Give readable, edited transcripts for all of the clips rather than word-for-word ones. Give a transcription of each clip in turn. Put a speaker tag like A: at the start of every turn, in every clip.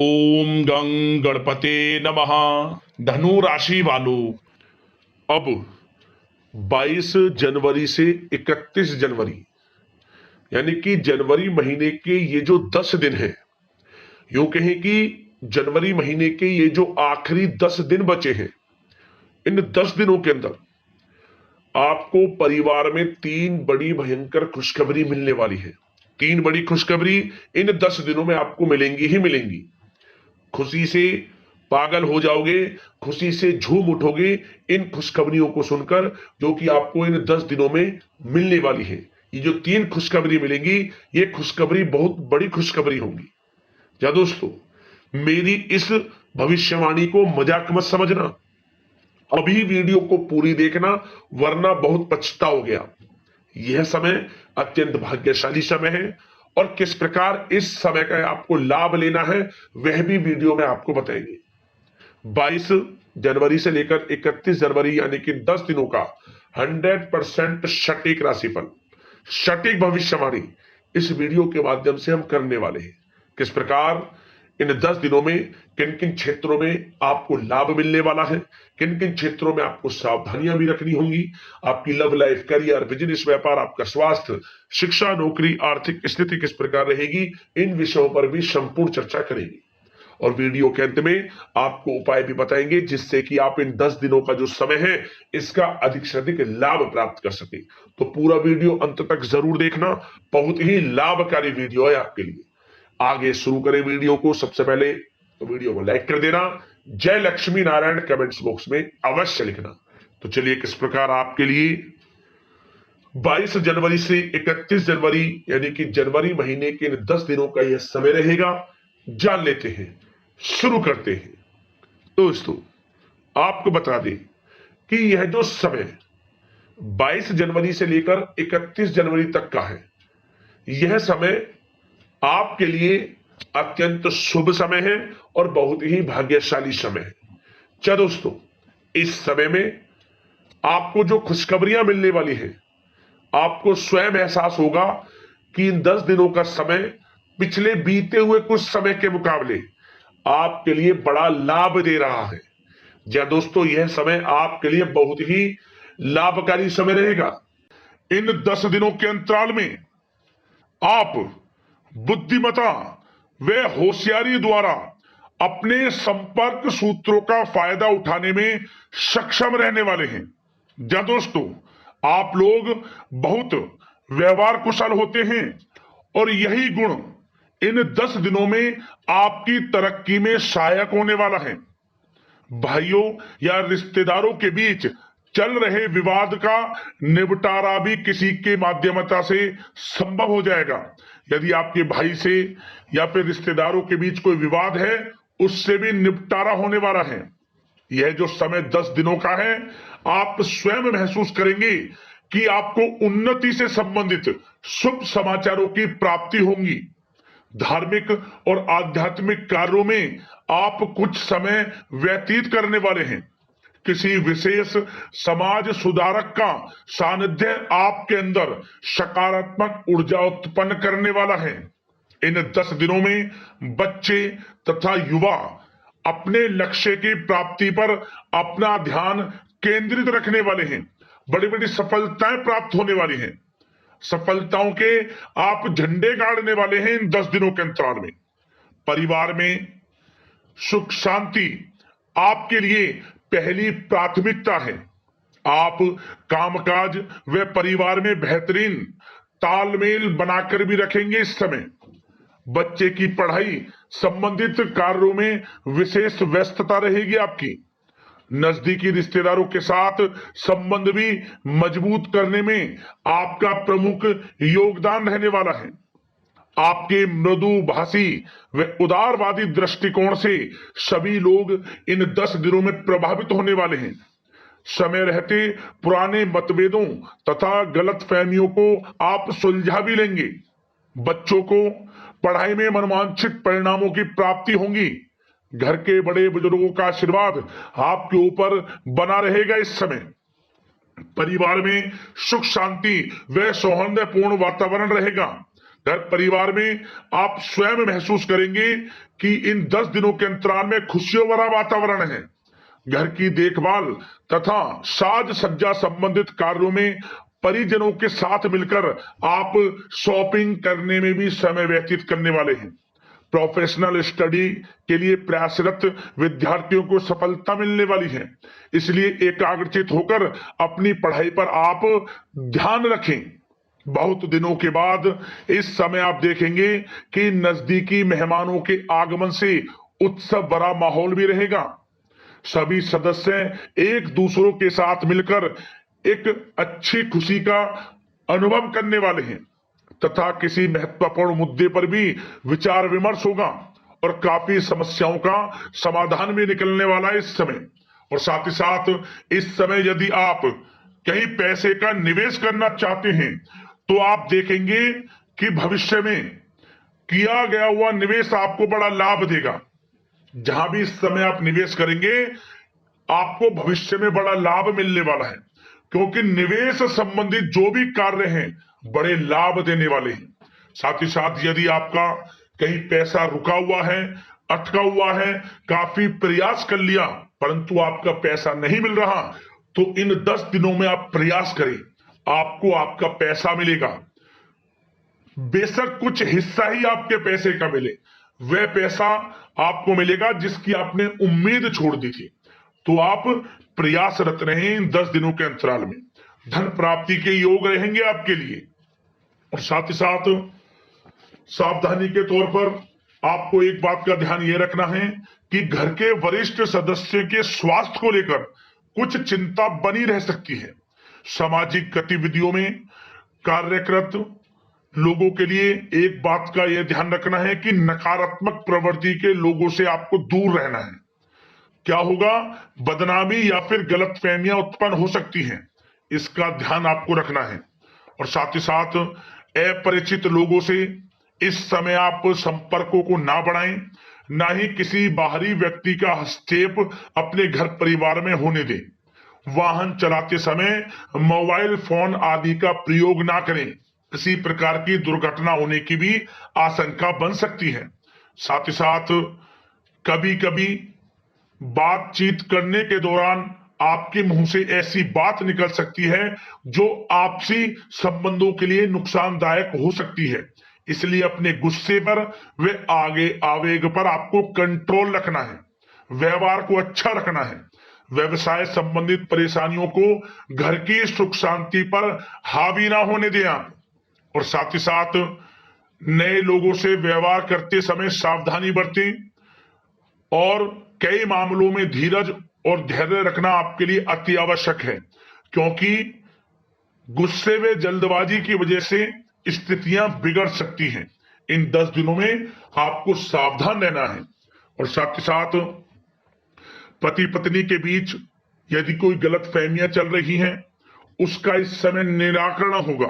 A: ओम गं गणपते नमः। धनु राशि वालों, अब 22 जनवरी से 31 जनवरी यानी कि जनवरी महीने के ये जो 10 दिन हैं, यूं कहें कि जनवरी महीने के ये जो आखिरी 10 दिन बचे हैं, इन 10 दिनों के अंदर आपको परिवार में 3 बड़ी भयंकर खुशखबरी मिलने वाली है। 3 बड़ी खुशखबरी इन 10 दिनों में आपको मिलेंगी ही मिलेंगी। खुशी से पागल हो जाओगे, खुशी से झूम उठोगे इन खुशखबरियों को सुनकर, जो कि आपको इन 10 दिनों में मिलने वाली है। ये जो 3 खुशखबरी मिलेंगी, ये खुशखबरी बहुत बड़ी खुशखबरी होंगी। क्या दोस्तों, मेरी इस भविष्यवाणी को मजाक मत समझना, अभी वीडियो को पूरी देखना, वरना बहुत पछताओगे आप। यह समय अत्यंत भाग्यशाली समय है और किस प्रकार इस समय का आपको लाभ लेना है वह भी वीडियो में आपको बताएंगे। 22 जनवरी से लेकर 31 जनवरी यानी कि 10 दिनों का 100% सटीक राशिफल, सटीक भविष्यवाणी इस वीडियो के माध्यम से हम करने वाले हैं। किस प्रकार इन 10 दिनों में किन किन क्षेत्रों में आपको लाभ मिलने वाला है, किन किन क्षेत्रों में आपको सावधानियां भी रखनी होंगी, आपकी लव लाइफ, करियर, बिजनेस, व्यापार, आपका स्वास्थ्य, शिक्षा, नौकरी, आर्थिक स्थिति किस प्रकार रहेगी, इन विषयों पर भी संपूर्ण चर्चा करेंगे। और वीडियो के अंत में आपको उपाय भी बताएंगे जिससे कि आप इन 10 दिनों का जो समय है इसका अधिक से अधिक लाभ प्राप्त कर सके। तो पूरा वीडियो अंत तक जरूर देखना, बहुत ही लाभकारी वीडियो है आपके लिए। आगे शुरू करें वीडियो को। सबसे पहले तो वीडियो को लाइक कर देना, जय लक्ष्मी नारायण कमेंट्स बॉक्स में अवश्य लिखना। तो चलिए किस प्रकार आपके लिए 22 जनवरी से 31 जनवरी यानी कि जनवरी महीने के इन 10 दिनों का यह समय रहेगा, जान लेते हैं, शुरू करते हैं। दोस्तों, आपको बता दें कि यह जो समय 22 जनवरी से लेकर 31 जनवरी तक का है, यह समय आपके लिए अत्यंत शुभ समय है और बहुत ही भाग्यशाली समय है। क्या दोस्तों, इस समय में आपको जो खुशखबरियां मिलने वाली है, आपको स्वयं एहसास होगा कि इन 10 दिनों का समय पिछले बीते हुए कुछ समय के मुकाबले आपके लिए बड़ा लाभ दे रहा है। जी दोस्तों, यह समय आपके लिए बहुत ही लाभकारी समय रहेगा। इन 10 दिनों के अंतराल में आप बुद्धिमता व होशियारी द्वारा अपने संपर्क सूत्रों का फायदा उठाने में सक्षम रहने वाले हैं। जी दोस्तों, आप लोग बहुत व्यवहार कुशल होते हैं और यही गुण इन 10 दिनों में आपकी तरक्की में सहायक होने वाला है। भाइयों या रिश्तेदारों के बीच चल रहे विवाद का निपटारा भी किसी के माध्यमता से संभव हो जाएगा। यदि आपके भाई से या फिर रिश्तेदारों के बीच कोई विवाद है, उससे भी निपटारा होने वाला है। यह जो समय 10 दिनों का है, आप स्वयं महसूस करेंगे कि आपको उन्नति से संबंधित शुभ समाचारों की प्राप्ति होगी। धार्मिक और आध्यात्मिक कार्यों में आप कुछ समय व्यतीत करने वाले हैं। किसी विशेष समाज सुधारक का सानिध्य आपके अंदर सकारात्मक ऊर्जा उत्पन्न करने वाला है। इन 10 दिनों में बच्चे तथा युवा अपने लक्ष्य की प्राप्ति पर अपना ध्यान केंद्रित रखने वाले हैं। बड़ी बड़ी सफलताएं प्राप्त होने वाली हैं। सफलताओं के आप झंडे गाड़ने वाले हैं इन 10 दिनों के अंतराल में। परिवार में सुख शांति आपके लिए पहली प्राथमिकता है। आप कामकाज व परिवार में बेहतरीन तालमेल बनाकर भी रखेंगे। इस समय बच्चे की पढ़ाई संबंधित कार्यों में विशेष व्यस्तता रहेगी आपकी। नजदीकी रिश्तेदारों के साथ संबंध भी मजबूत करने में आपका प्रमुख योगदान रहने वाला है। आपके मृदु भाषी व उदारवादी दृष्टिकोण से सभी लोग इन 10 दिनों में प्रभावित होने वाले हैं। समय रहते पुराने मतभेदों तथा गलतफहमियों को आप सुलझा भी लेंगे। बच्चों को पढ़ाई में मनवांछित परिणामों की प्राप्ति होगी। घर के बड़े बुजुर्गों का आशीर्वाद आपके ऊपर बना रहेगा। इस समय परिवार में सुख शांति व सौहार्दपूर्ण वातावरण रहेगा। घर परिवार में आप स्वयं महसूस करेंगे कि इन 10 दिनों के अंतराल में खुशियों भरा वातावरण है। घर की देखभाल तथा साज सज्जा संबंधित कार्यों में परिजनों के साथ मिलकर आप शॉपिंग करने में भी समय व्यतीत करने वाले हैं। प्रोफेशनल स्टडी के लिए प्रयासरत विद्यार्थियों को सफलता मिलने वाली है, इसलिए एकाग्रचित होकर अपनी पढ़ाई पर आप ध्यान रखें। बहुत दिनों के बाद इस समय आप देखेंगे कि नजदीकी मेहमानों के आगमन से उत्सव भरा माहौल भी रहेगा। सभी सदस्य एक दूसरों के साथ मिलकर एक अच्छी खुशी का अनुभव करने वाले हैं तथा किसी महत्वपूर्ण मुद्दे पर भी विचार विमर्श होगा और काफी समस्याओं का समाधान भी निकलने वाला है इस समय। और साथ ही साथ इस समय यदि आप कहीं पैसे का निवेश करना चाहते हैं तो आप देखेंगे कि भविष्य में किया गया हुआ निवेश आपको बड़ा लाभ देगा। जहां भी इस समय आप निवेश करेंगे आपको भविष्य में बड़ा लाभ मिलने वाला है, क्योंकि निवेश संबंधित जो भी कार्य हैं बड़े लाभ देने वाले हैं। साथ ही साथ यदि आपका कहीं पैसा रुका हुआ है, अटका हुआ है, काफी प्रयास कर लिया परंतु आपका पैसा नहीं मिल रहा, तो इन 10 दिनों में आप प्रयास करें, आपको आपका पैसा मिलेगा। बेशक कुछ हिस्सा ही आपके पैसे का मिले, वह पैसा आपको मिलेगा जिसकी आपने उम्मीद छोड़ दी थी। तो आप प्रयासरत रहें इन 10 दिनों के अंतराल में, धन प्राप्ति के योग रहेंगे आपके लिए। और साथ ही साथ सावधानी के तौर पर आपको एक बात का ध्यान यह रखना है कि घर के वरिष्ठ सदस्य के स्वास्थ्य को लेकर कुछ चिंता बनी रह सकती है। सामाजिक गतिविधियों में कार्यरत लोगों के लिए एक बात का यह ध्यान रखना है कि नकारात्मक प्रवृत्ति के लोगों से आपको दूर रहना है। क्या होगा, बदनामी या फिर गलतफहमियां उत्पन्न हो सकती हैं, इसका ध्यान आपको रखना है। और साथ ही साथ अपरिचित लोगों से इस समय आप संपर्कों को ना बढ़ाएं, ना ही किसी बाहरी व्यक्ति का हस्तक्षेप अपने घर परिवार में होने दें। वाहन चलाते समय मोबाइल फोन आदि का प्रयोग ना करें, किसी प्रकार की दुर्घटना होने की भी आशंका बन सकती है। साथ ही साथ कभी कभी बातचीत करने के दौरान आपके मुंह से ऐसी बात निकल सकती है जो आपसी संबंधों के लिए नुकसानदायक हो सकती है, इसलिए अपने गुस्से पर व आगे आवेग पर आपको कंट्रोल रखना है, व्यवहार को अच्छा रखना है। व्यवसाय संबंधित परेशानियों को घर की सुख शांति पर हावी ना होने दें आप। और साथ ही साथ नए लोगों से व्यवहार करते समय सावधानी बरतें और कई मामलों में धीरज और धैर्य रखना आपके लिए अति आवश्यक है, क्योंकि गुस्से व जल्दबाजी की वजह से स्थितियां बिगड़ सकती हैं। इन 10 दिनों में आपको सावधान रहना है। और साथ ही साथ पति पत्नी के बीच यदि कोई गलतफहमियां चल रही हैं उसका इस समय निराकरण होगा।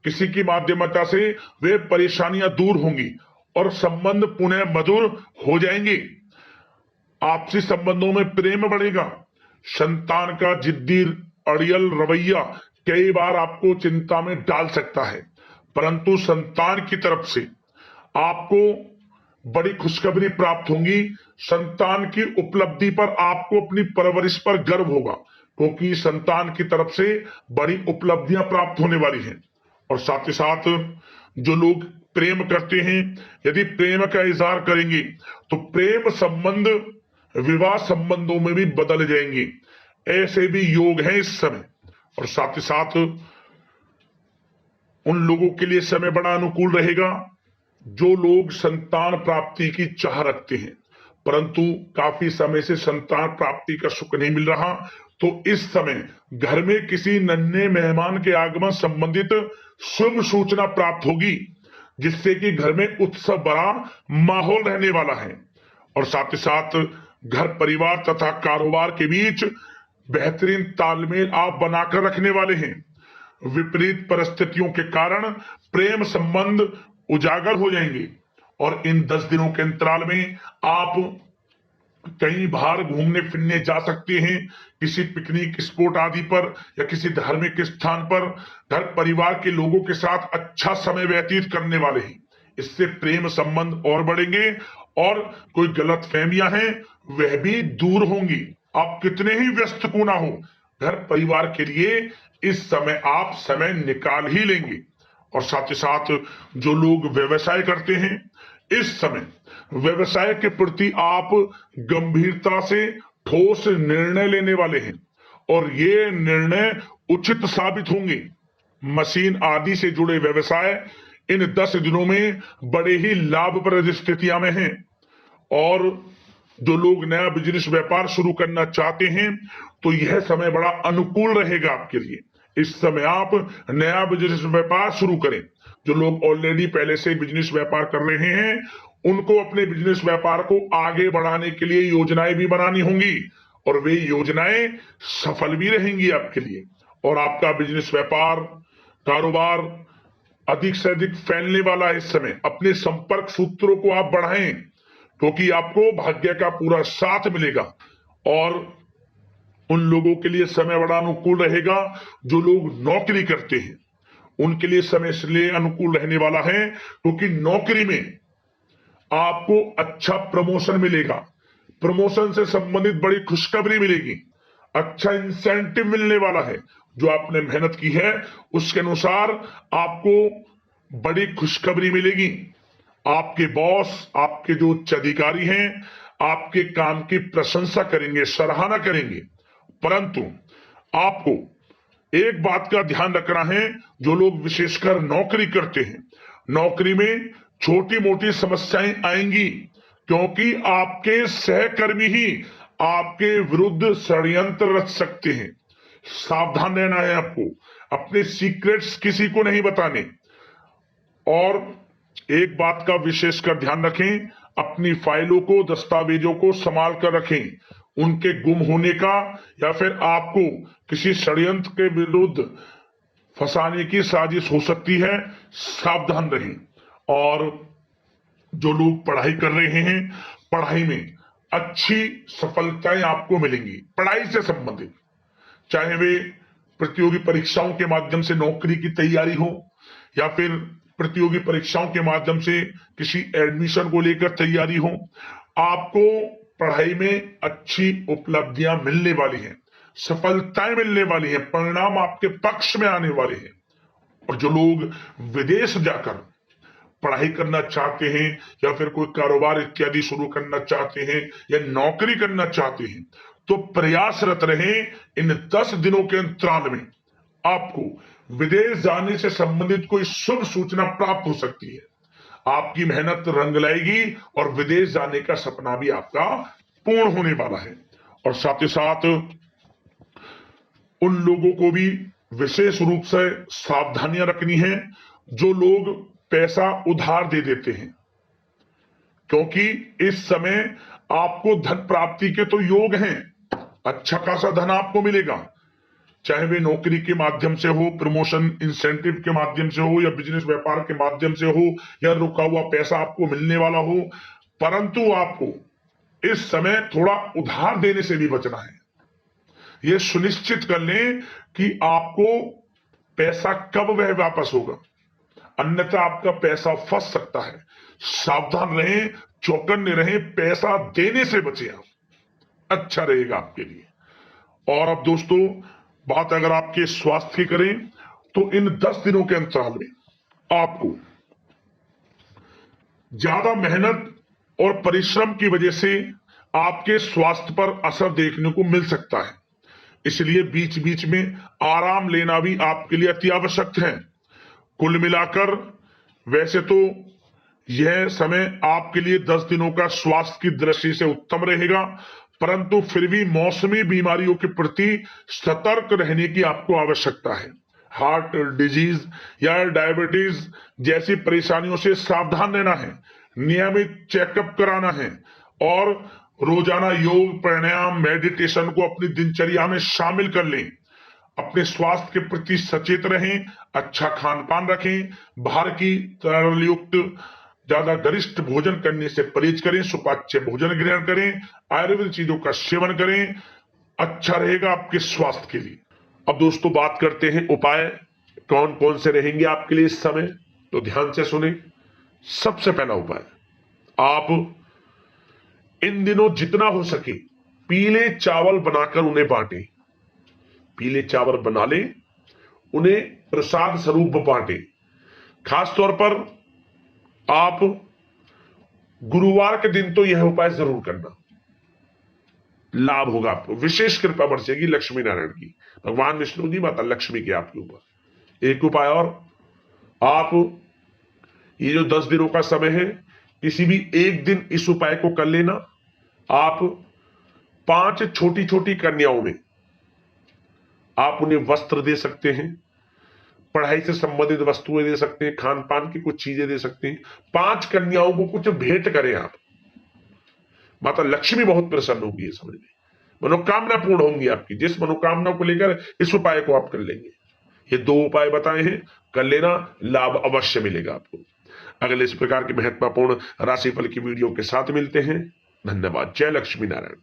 A: किसी की माध्यमता से वे परेशानियां दूर होंगी और संबंध पुनः मधुर हो जाएंगे। आपसी संबंधों में प्रेम बढ़ेगा। संतान का जिद्दी अड़ियल रवैया कई बार आपको चिंता में डाल सकता है, परंतु संतान की तरफ से आपको बड़ी खुशखबरी प्राप्त होगी। संतान की उपलब्धि पर आपको अपनी परवरिश पर गर्व होगा, क्योंकि संतान की तरफ से बड़ी उपलब्धियां प्राप्त होने वाली हैं। और साथ ही साथ जो लोग प्रेम करते हैं, यदि प्रेम का इजहार करेंगे तो प्रेम संबंध विवाह संबंधों में भी बदल जाएंगे, ऐसे भी योग हैं इस समय। और साथ ही साथ उन लोगों के लिए समय बड़ा अनुकूल रहेगा जो लोग संतान प्राप्ति की चाह रखते हैं परंतु काफी समय से संतान प्राप्ति का सुख नहीं मिल रहा, तो इस समय घर में किसी नन्हे मेहमान के आगमन संबंधित शुभ सूचना प्राप्त होगी, जिससे कि घर में उत्सव भरा माहौल रहने वाला है। और साथ ही साथ घर परिवार तथा कारोबार के बीच बेहतरीन तालमेल आप बनाकर रखने वाले हैं। विपरीत परिस्थितियों के कारण प्रेम संबंध उजागर हो जाएंगे और इन 10 दिनों के अंतराल में आप कहीं बाहर घूमने फिरने जा सकते हैं, किसी पिकनिक स्पॉट आदि पर या किसी धार्मिक स्थान पर घर परिवार के लोगों के साथ अच्छा समय व्यतीत करने वाले हैं। इससे प्रेम संबंध और बढ़ेंगे और कोई गलत फहमियां हैं वह भी दूर होंगी। आप कितने ही व्यस्त क्यों ना हो, घर परिवार के लिए इस समय आप समय निकाल ही लेंगे। और साथ ही साथ जो लोग व्यवसाय करते हैं, इस समय व्यवसाय के प्रति आप गंभीरता से ठोस निर्णय लेने वाले हैं और ये निर्णय उचित साबित होंगे। मशीन आदि से जुड़े व्यवसाय इन 10 दिनों में बड़े ही लाभप्रद स्थितियां में हैं। और जो लोग नया बिजनेस व्यापार शुरू करना चाहते हैं तो यह समय बड़ा अनुकूल रहेगा आपके लिए। इस समय आप नया बिजनेस व्यापार शुरू करें। जो लोग ऑलरेडी पहले से बिजनेस व्यापार कर रहे हैं उनको अपने बिजनेस व्यापार को आगे बढ़ाने के लिए योजनाएं भी बनानी होंगी और वे योजनाएं सफल भी रहेंगी आपके लिए। और आपका बिजनेस व्यापार कारोबार अधिक से अधिक फैलने वाला है। इस समय अपने संपर्क सूत्रों को आप बढ़ाएं क्योंकि आपको भाग्य का पूरा साथ मिलेगा। और उन लोगों के लिए समय बड़ा अनुकूल रहेगा जो लोग नौकरी करते हैं, उनके लिए समय इसलिए अनुकूल रहने वाला है क्योंकि नौकरी में आपको अच्छा प्रमोशन मिलेगा, प्रमोशन से संबंधित बड़ी खुशखबरी मिलेगी, अच्छा इंसेंटिव मिलने वाला है। जो आपने मेहनत की है उसके अनुसार आपको बड़ी खुशखबरी मिलेगी। आपके बॉस, आपके जो उच्च अधिकारी हैं, आपके काम की प्रशंसा करेंगे, सराहना करेंगे। परंतु आपको एक बात का ध्यान रखना है, जो लोग विशेषकर नौकरी करते हैं, नौकरी में छोटी मोटी समस्याएं आएंगी क्योंकि आपके सहकर्मी ही आपके विरुद्ध षड्यंत्र रच सकते हैं। सावधान रहना है आपको, अपने सीक्रेट्स किसी को नहीं बताने। और एक बात का विशेषकर ध्यान रखें, अपनी फाइलों को, दस्तावेजों को संभाल कर रखें। उनके गुम होने का या फिर आपको किसी षड्यंत्र के विरुद्ध फंसाने की साजिश हो सकती है, सावधान रहें। और जो लोग पढ़ाई कर रहे हैं, पढ़ाई में अच्छी सफलताएं आपको मिलेंगी। पढ़ाई से संबंधित चाहे वे प्रतियोगी परीक्षाओं के माध्यम से नौकरी की तैयारी हो या फिर प्रतियोगी परीक्षाओं के माध्यम से किसी एडमिशन को लेकर तैयारी हो, आपको पढ़ाई में अच्छी उपलब्धियां मिलने वाली हैं, सफलताएं मिलने वाली हैं, परिणाम आपके पक्ष में आने वाले हैं। और जो लोग विदेश जाकर पढ़ाई करना चाहते हैं या फिर कोई कारोबार इत्यादि शुरू करना चाहते हैं या नौकरी करना चाहते हैं तो प्रयासरत रहें। इन 10 दिनों के अंतराल में आपको विदेश जाने से संबंधित कोई शुभ सूचना प्राप्त हो सकती है। आपकी मेहनत रंग लाएगी और विदेश जाने का सपना भी आपका पूर्ण होने वाला है। और साथ ही साथ उन लोगों को भी विशेष रूप से सावधानियां रखनी है जो लोग पैसा उधार दे देते हैं, क्योंकि इस समय आपको धन प्राप्ति के तो योग हैं, अच्छा खासा धन आपको मिलेगा, चाहे वे नौकरी के माध्यम से हो, प्रमोशन इंसेंटिव के माध्यम से हो या बिजनेस व्यापार के माध्यम से हो या रुका हुआ पैसा आपको मिलने वाला हो। परंतु आपको इस समय थोड़ा उधार देने से भी बचना है। यह सुनिश्चित कर लें कि आपको पैसा कब वह वापस होगा, अन्यथा आपका पैसा फंस सकता है। सावधान रहें, चौकन्ने रहें, पैसा देने से बचे आप, अच्छा रहेगा आपके लिए। और अब दोस्तों बात अगर आपके स्वास्थ्य की करें तो इन 10 दिनों के अंतराल में आपको ज्यादा मेहनत और परिश्रम की वजह से आपके स्वास्थ्य पर असर देखने को मिल सकता है, इसलिए बीच बीच में आराम लेना भी आपके लिए अति आवश्यक है। कुल मिलाकर वैसे तो यह समय आपके लिए 10 दिनों का स्वास्थ्य की दृष्टि से उत्तम रहेगा, परंतु फिर भी मौसमी बीमारियों के प्रति सतर्क रहने की आपको आवश्यकता है। हार्ट डिजीज या डायबिटीज जैसी परेशानियों से सावधान रहना है, नियमित चेकअप कराना है और रोजाना योग, प्राणायाम, मेडिटेशन को अपनी दिनचर्या में शामिल कर लें। अपने स्वास्थ्य के प्रति सचेत रहें, अच्छा खान पान रखें, बाहर की तरल युक्त ज्यादा गरिष्ठ भोजन करने से परहेज करें, सुपाच्य भोजन ग्रहण करें, आयुर्वेदिक चीजों का सेवन करें, अच्छा रहेगा आपके स्वास्थ्य के लिए। अब दोस्तों बात करते हैं उपाय कौन कौन से रहेंगे आपके लिए इस समय, तो ध्यान से सुने। सबसे पहला उपाय, आप इन दिनों जितना हो सके पीले चावल बनाकर उन्हें बांटें। पीले चावल बना लें, उन्हें प्रसाद स्वरूप बांटें। खास तौर पर आप गुरुवार के दिन तो यह उपाय जरूर करना, लाभ होगा आपको, विशेष कृपा बरसेगी लक्ष्मी नारायण की, भगवान विष्णु जी माता लक्ष्मी की आपके ऊपर। एक उपाय और, आप ये जो 10 दिनों का समय है, किसी भी एक दिन इस उपाय को कर लेना। आप 5 छोटी छोटी कन्याओं में आप उन्हें वस्त्र दे सकते हैं, पढ़ाई से संबंधित वस्तुएं दे सकते हैं, खान पान की कुछ चीजें दे सकते हैं। 5 कन्याओं को कुछ भेंट करें आप, माता लक्ष्मी बहुत प्रसन्न होगी, ये समझ में, मनोकामना पूर्ण होंगी आपकी। जिस मनोकामना को लेकर इस उपाय को आप कर लेंगे, ये 2 उपाय बताए हैं, कर लेना, लाभ अवश्य मिलेगा आपको। अगले इस प्रकार के महत्वपूर्ण राशिफल की वीडियो के साथ मिलते हैं। धन्यवाद। जय लक्ष्मी नारायण।